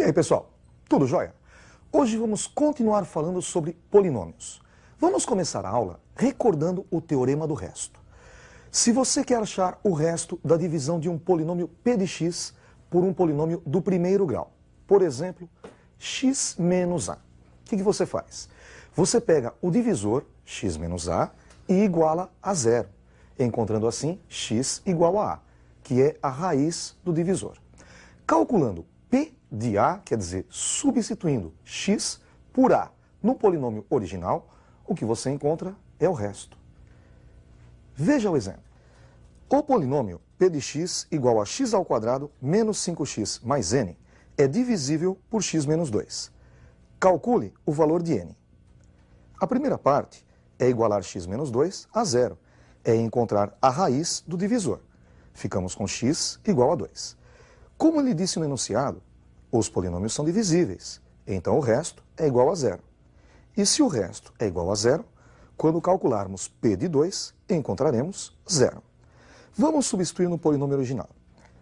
aí, pessoal? Tudo jóia? Hoje vamos continuar falando sobre polinômios. Vamos começar a aula recordando o teorema do resto. Se você quer achar o resto da divisão de um polinômio p de x por um polinômio do primeiro grau, por exemplo, x menos a, o que você faz? Você pega o divisor, x menos a, e iguala a zero, encontrando assim x igual a, que é a raiz do divisor. Calculando p de a, quer dizer, substituindo x por a no polinômio original, o que você encontra é o resto. Veja o exemplo. O polinômio p de x igual a x ao quadrado menos 5x mais n é divisível por x menos 2. Calcule o valor de n. A primeira parte é igualar x menos 2 a zero. É encontrar a raiz do divisor. Ficamos com x igual a 2. Como ele disse no enunciado, os polinômios são divisíveis, então o resto é igual a zero. E se o resto é igual a zero, quando calcularmos p de 2, encontraremos zero. Vamos substituir no polinômio original.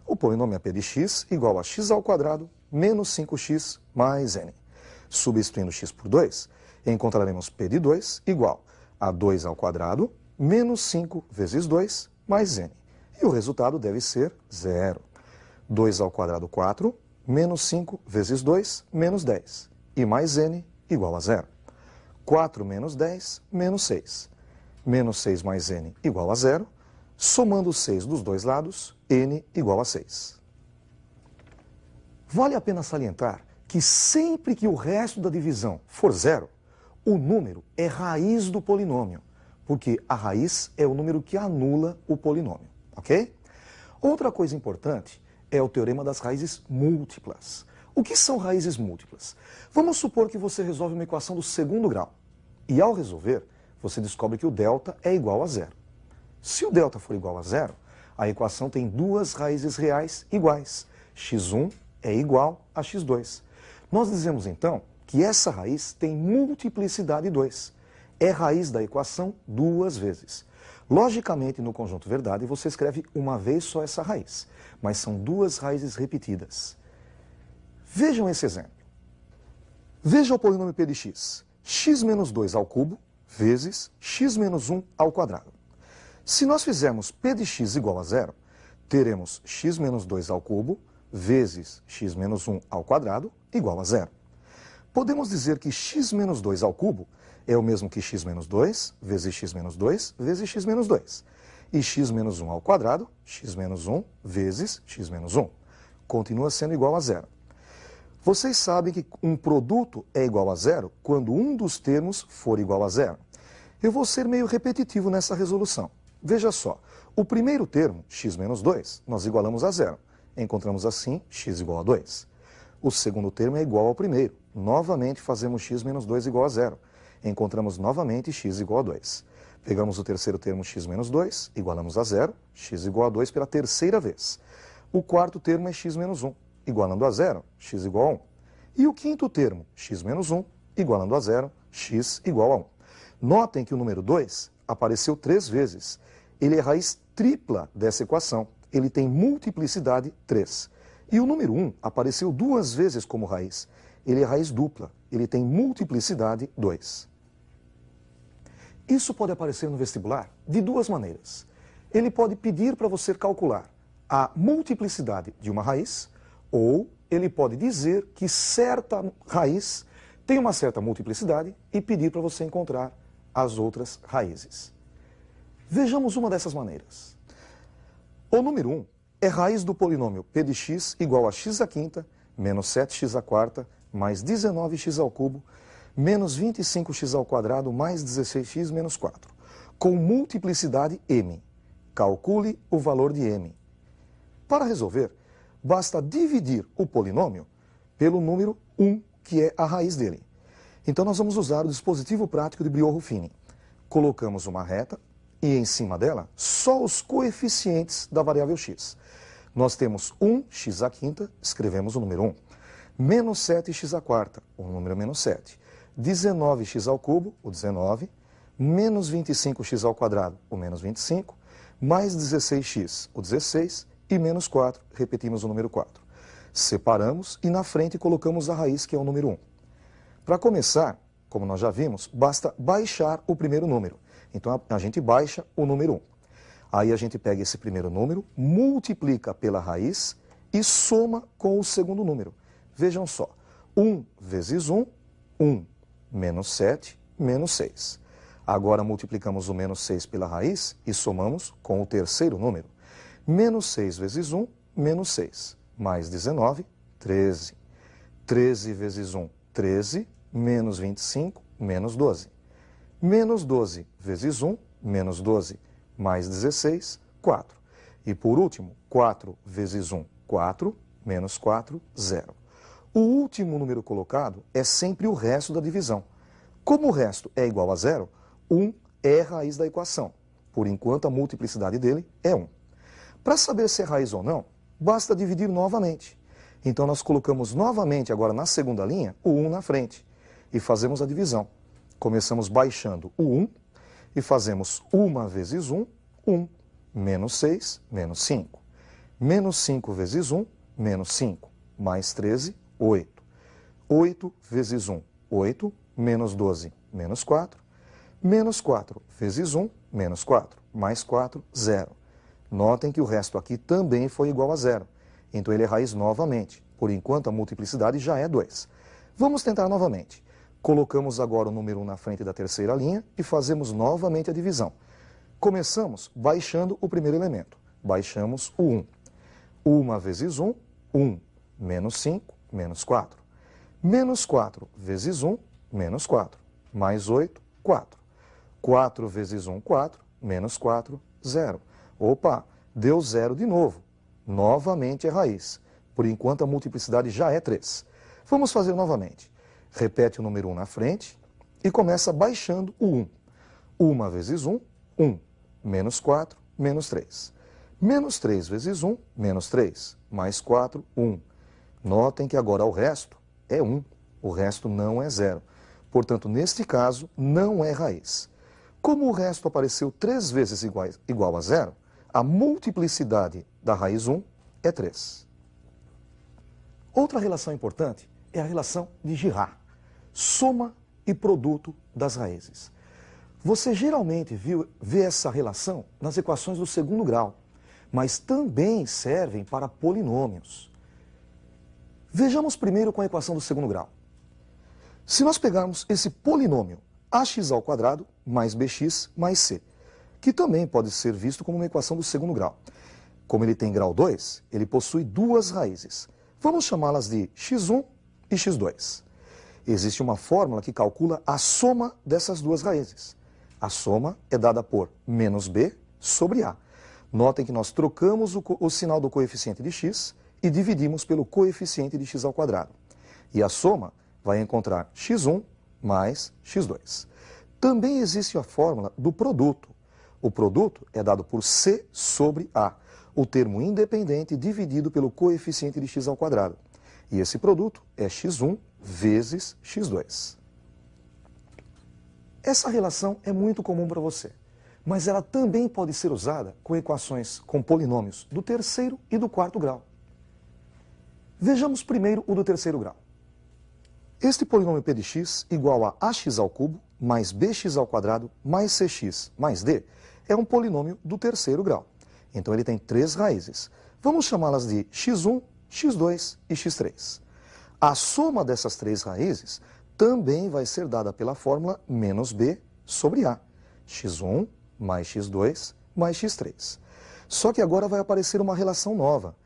O polinômio é p de x igual a x ao quadrado menos 5x mais n. Substituindo x por 2, encontraremos p de 2 igual a 2 ao quadrado menos 5 vezes 2 mais n. E o resultado deve ser zero. 2 ao quadrado, 4, menos 5 vezes 2, menos 10. E mais n igual a zero. 4 menos 10, menos 6. Menos 6 mais n igual a zero. Somando 6 dos dois lados, n igual a 6. Vale a pena salientar que sempre que o resto da divisão for zero, o número é raiz do polinômio, porque a raiz é o número que anula o polinômio, ok? Outra coisa importante é o teorema das raízes múltiplas. O que são raízes múltiplas? Vamos supor que você resolve uma equação do segundo grau, e ao resolver, você descobre que o delta é igual a zero. Se o delta for igual a zero, a equação tem duas raízes reais iguais. x1 é igual a x2. Nós dizemos então que essa raiz tem multiplicidade 2. É raiz da equação duas vezes. Logicamente, no conjunto verdade, você escreve uma vez só essa raiz, mas são duas raízes repetidas. Vejam esse exemplo. Veja o polinômio p de x. X menos 2 ao cubo vezes x menos 1 ao quadrado. Se nós fizermos p de x igual a zero, teremos x menos 2 ao cubo vezes x menos 1 ao quadrado igual a zero. Podemos dizer que x menos 2 ao cubo é o mesmo que x menos 2 vezes x menos 2 vezes x menos 2. E x menos 1 ao quadrado, x menos 1 vezes x menos 1. Continua sendo igual a zero. Vocês sabem que um produto é igual a zero quando um dos termos for igual a zero. Eu vou ser meio repetitivo nessa resolução. Veja só, o primeiro termo, x menos 2, nós igualamos a zero. Encontramos assim x igual a 2. O segundo termo é igual ao primeiro. Novamente fazemos x menos 2 igual a zero. Encontramos novamente x igual a 2. Pegamos o terceiro termo, x menos 2, igualamos a zero, x igual a 2 pela terceira vez. O quarto termo é x menos 1, igualando a zero, x igual a 1. E o quinto termo, x menos 1, igualando a zero, x igual a 1. Notem que o número 2 apareceu 3 vezes. Ele é raiz tripla dessa equação. Ele tem multiplicidade 3. E o número 1 apareceu 2 vezes como raiz. Ele é raiz dupla. Ele tem multiplicidade 2. Isso pode aparecer no vestibular de duas maneiras. Ele pode pedir para você calcular a multiplicidade de uma raiz, ou ele pode dizer que certa raiz tem uma certa multiplicidade e pedir para você encontrar as outras raízes. Vejamos uma dessas maneiras. O número 1 é raiz do polinômio p de x igual a x à quinta menos 7x à quarta mais 19x ao cubo menos 25x ao quadrado mais 16x menos 4, com multiplicidade m. Calcule o valor de m. Para resolver, basta dividir o polinômio pelo número 1, que é a raiz dele. Então nós vamos usar o dispositivo prático de Briot-Ruffini. Colocamos uma reta e em cima dela só os coeficientes da variável x. Nós temos 1x à quinta, escrevemos o número 1. Menos 7x à quarta, o número menos 7. 19x ao cubo, o 19. Menos 25x ao quadrado, o menos 25. Mais 16x, o 16. E menos 4, repetimos o número 4. Separamos e na frente colocamos a raiz, que é o número 1. Para começar, como nós já vimos, basta baixar o primeiro número. Então a gente baixa o número 1. Aí a gente pega esse primeiro número, multiplica pela raiz e soma com o segundo número. Vejam só, 1 vezes 1, 1, menos 7, menos 6. Agora multiplicamos o menos 6 pela raiz e somamos com o terceiro número. Menos 6 vezes 1, menos 6, mais 19, 13. 13 vezes 1, 13, menos 25, menos 12. Menos 12 vezes 1, menos 12, mais 16, 4. E por último, 4 vezes 1, 4, menos 4, 0. O último número colocado é sempre o resto da divisão. Como o resto é igual a 0, 1 é a raiz da equação. Por enquanto, a multiplicidade dele é 1. Para saber se é raiz ou não, basta dividir novamente. Então, nós colocamos novamente, agora na segunda linha, o 1 na frente. E fazemos a divisão. Começamos baixando o 1 e fazemos 1 vezes 1, 1. Menos 6, menos 5. Menos 5 vezes 1, menos 5. Mais 13, 8. 8 vezes 1, 8. Menos 12, menos 4. Menos 4 vezes 1, menos 4. Mais 4, 0. Notem que o resto aqui também foi igual a 0. Então ele é raiz novamente. Por enquanto a multiplicidade já é 2. Vamos tentar novamente. Colocamos agora o número 1 na frente da terceira linha e fazemos novamente a divisão. Começamos baixando o primeiro elemento. Baixamos o 1. 1 vezes 1, 1. Menos 5, menos 4. Menos 4 vezes 1, menos 4. Mais 8, 4. 4 vezes 1, 4. Menos 4, 0. Opa, deu 0 de novo. Novamente é raiz. Por enquanto a multiplicidade já é 3. Vamos fazer novamente. Repete o número 1 na frente e começa baixando o 1. 1 vezes 1, 1. Menos 4, menos 3. Menos 3 vezes 1, menos 3. Mais 4, 1. Notem que agora o resto é 1. O resto não é 0. Portanto, neste caso, não é raiz. Como o resto apareceu 3 vezes igual a 0, a multiplicidade da raiz 1 é 3. Outra relação importante é a relação de Girard. Soma e produto das raízes. Você geralmente vê essa relação nas equações do segundo grau, mas também servem para polinômios. Vejamos primeiro com a equação do segundo grau. Se nós pegarmos esse polinômio ax² mais bx mais c, que também pode ser visto como uma equação do segundo grau. Como ele tem grau 2, ele possui duas raízes. Vamos chamá-las de x1 e x2. Existe uma fórmula que calcula a soma dessas duas raízes. A soma é dada por menos b sobre a. Notem que nós trocamos o sinal do coeficiente de x e dividimos pelo coeficiente de x². E a soma vai encontrar x1 mais x2. Também existe a fórmula do produto. O produto é dado por c sobre a, o termo independente dividido pelo coeficiente de x². E esse produto é x1 vezes x2. Essa relação é muito comum para você, mas ela também pode ser usada com equações com polinômios do terceiro e do quarto grau. Vejamos primeiro o do terceiro grau. Este polinômio p de x igual a ax³ mais bx² mais cx mais d é um polinômio do terceiro grau. Então ele tem três raízes. Vamos chamá-las de x1, x2 e x3. A soma dessas três raízes também vai ser dada pela fórmula menos b sobre a. x1 mais x2 mais x3. Só que agora vai aparecer uma relação nova.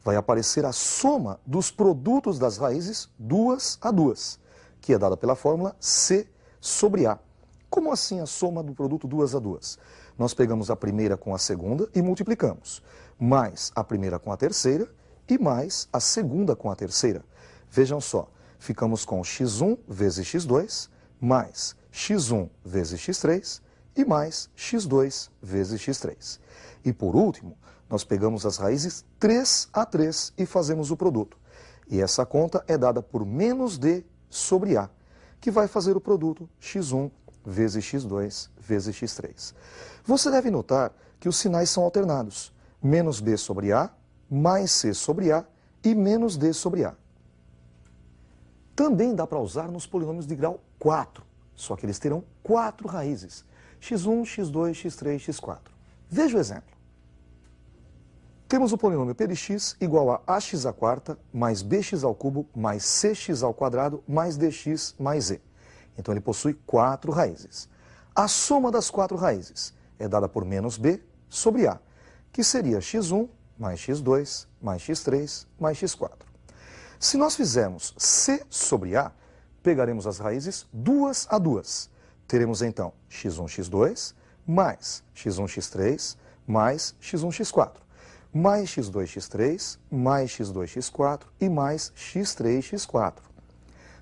Vai aparecer a soma dos produtos das raízes duas a duas, que é dada pela fórmula c sobre a. Como assim a soma do produto duas a duas? Nós pegamos a primeira com a segunda e multiplicamos, mais a primeira com a terceira e mais a segunda com a terceira. Vejam só, ficamos com x1 vezes x2, mais x1 vezes x3 e mais x2 vezes x3. E por último, nós pegamos as raízes 3 a 3 e fazemos o produto. E essa conta é dada por menos d sobre a, que vai fazer o produto x1 vezes x2 vezes x3. Você deve notar que os sinais são alternados. Menos b sobre a, mais c sobre a e menos d sobre a. Também dá para usar nos polinômios de grau 4, só que eles terão 4 raízes, x1, x2, x3, x4. Veja o exemplo. Temos o polinômio p de x igual a ax à quarta mais bx ao cubo mais cx ao quadrado mais dx mais e. Então ele possui 4 raízes. A soma das 4 raízes é dada por menos b sobre a, que seria x1 mais x2 mais x3 mais x4. Se nós fizermos c sobre a, pegaremos as raízes duas a duas. Teremos então x1, x2 mais x1, x3 mais x1, x4. Mais x2, x3, mais x2, x4 e mais x3, x4.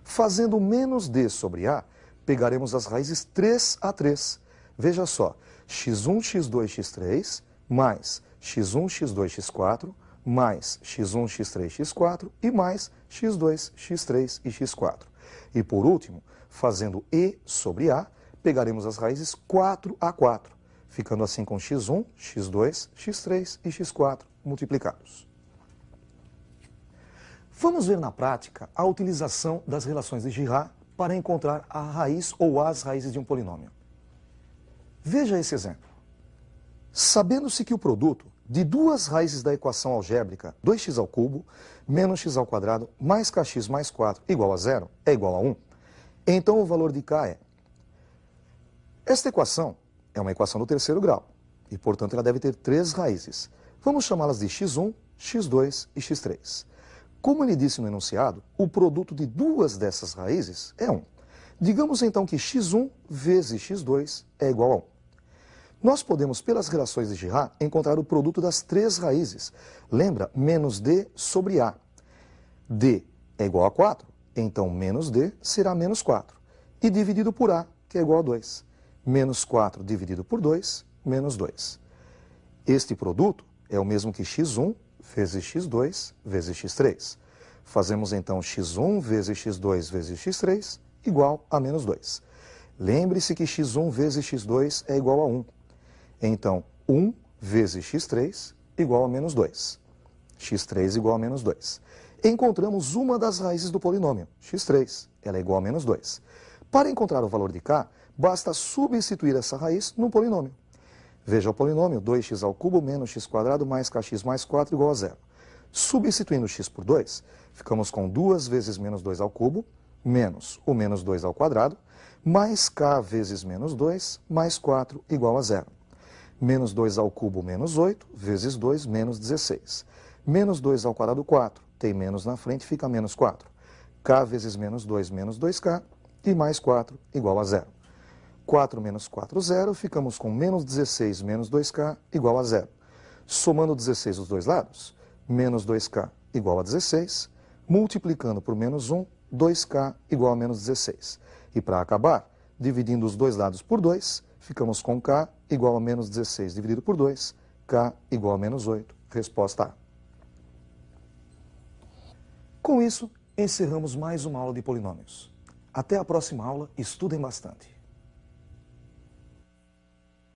Fazendo menos d sobre a, pegaremos as raízes 3 a 3. Veja só, x1, x2, x3, mais x1, x2, x4, mais x1, x3, x4 e mais x2, x3 e x4. E por último, fazendo e sobre a, pegaremos as raízes 4 a 4. Ficando assim com x1, x2, x3 e x4 multiplicados. Vamos ver na prática a utilização das relações de Girard para encontrar a raiz ou as raízes de um polinômio. Veja esse exemplo. Sabendo-se que o produto de duas raízes da equação algébrica 2x ao cubo menos x ao quadrado mais kx mais 4 igual a 0 é igual a 1, então o valor de k é... Esta equação é uma equação do terceiro grau, e portanto ela deve ter 3 raízes. Vamos chamá-las de x1, x2 e x3. Como ele disse no enunciado, o produto de duas dessas raízes é 1. Digamos então que x1 vezes x2 é igual a 1. Nós podemos, pelas relações de Girard, encontrar o produto das 3 raízes. Lembra? Menos d sobre a. d é igual a 4, então menos d será menos 4. E dividido por a, que é igual a 2. Menos 4 dividido por 2, menos 2. Este produto é o mesmo que x1 vezes x2 vezes x3. Fazemos então x1 vezes x2 vezes x3 igual a menos 2. Lembre-se que x1 vezes x2 é igual a 1. Então, 1 vezes x3 igual a menos 2. x3 igual a menos 2. Encontramos uma das raízes do polinômio, x3. Ela é igual a menos 2. Para encontrar o valor de k, basta substituir essa raiz no polinômio. Veja o polinômio 2x ao cubo menos x quadrado mais kx mais 4 igual a 0. Substituindo x por 2, ficamos com 2 vezes menos 2 ao cubo, menos o menos 2 ao quadrado, mais k vezes menos 2, mais 4 igual a 0. Menos 2 ao cubo menos 8, vezes 2 menos 16. Menos 2 ao quadrado 4, tem menos na frente, fica menos 4. K vezes menos 2 menos 2k, e mais 4 igual a 0. 4 menos 4, 0, ficamos com menos 16 menos 2k igual a 0. Somando 16 dos dois lados, menos 2k igual a 16, multiplicando por menos 1, 2k igual a menos 16. E para acabar, dividindo os dois lados por 2, ficamos com k igual a menos 16 dividido por 2, k igual a menos 8. Resposta A. Com isso, encerramos mais uma aula de polinômios. Até a próxima aula, estudem bastante.